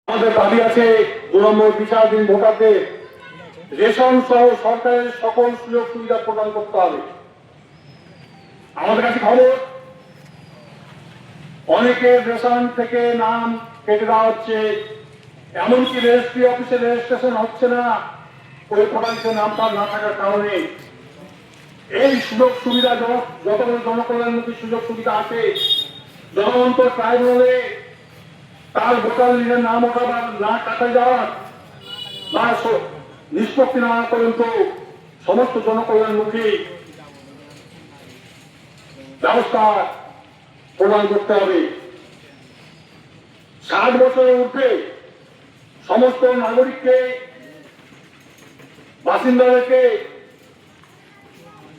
আমাদের দাবি আছে 2 নম্বর বিচারাধীন ভোটারদের রেশন সহ সরকারের সকল সুযোগ সুবিধা প্রদান করতে হবে। আমাদের কাছে খবর অনেকের রেশন থেকে নাম কেটে দেওয়া হচ্ছে, এমনকি রেজিস্ট্রি অফিসে রেজিস্ট্রেশন হচ্ছে না ওই প্রকাশিত নামটা না থাকার কারণে। এই সুযোগ সুবিধা যত জনকল্যাণমুখী সুযোগ সুবিধা আছে, জনমন্ত ট্রাইব্যুনালে তার ভোটার লিস্টের নাম ওঠা বা না কাটা যাওয়ার বা নিষ্পত্তি না পর্যন্ত সমস্ত জনকল্যাণমুখী ব্যবস্থা প্রদান করতে হবে। 60 বছরের ঊর্ধ্বে সমস্ত নাগরিককে, বাসিন্দাদেরকে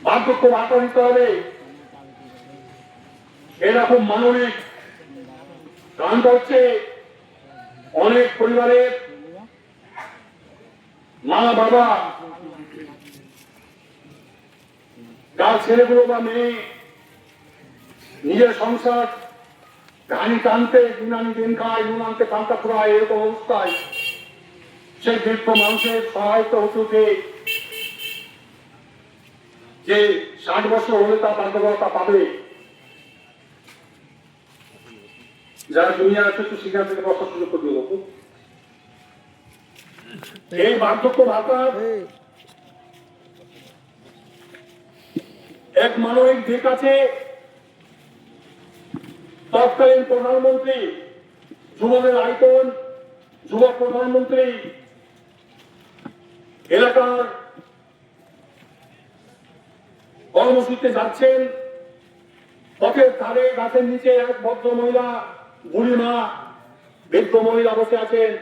বার্ধক্য ভাতা দিতে হবে। এরকম মানবিক কারণটা হচ্ছে অনেক পরিবারের মা বাবা যার ছেলেগুলো বা মেয়ে নিজের সংসার ঘানি টানতে দিনানি দিন খায়, নুন আনতে কান্তা ফুরায়, এরকম অবস্থায় সেই বৃদ্ধ মানুষের সহায়তা হতে যে 60 বছর হলে তার বাধ্যবাধকতা পাবে। যারা দুনিয়া আছে একটু সেখান থেকে বসার সুযোগ করে দেব। এই বার্ধক্য ভাতা এক মানবিক দিক আছে। তৎকালীন প্রধানমন্ত্রী যুবদের আইকন, যুব প্রধানমন্ত্রী এলাকার কর্মসূচিতে যাচ্ছেন, পথের ধারে গাছের নিচে এক ভদ্র মহিলা, বুড়ি মা, বৃদ্ধ মহিলা বসে আছেন।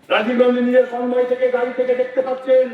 রাজীব গান্ধী নিজের সন্ময় থেকে গাড়ি থেকে দেখতে পাচ্ছেন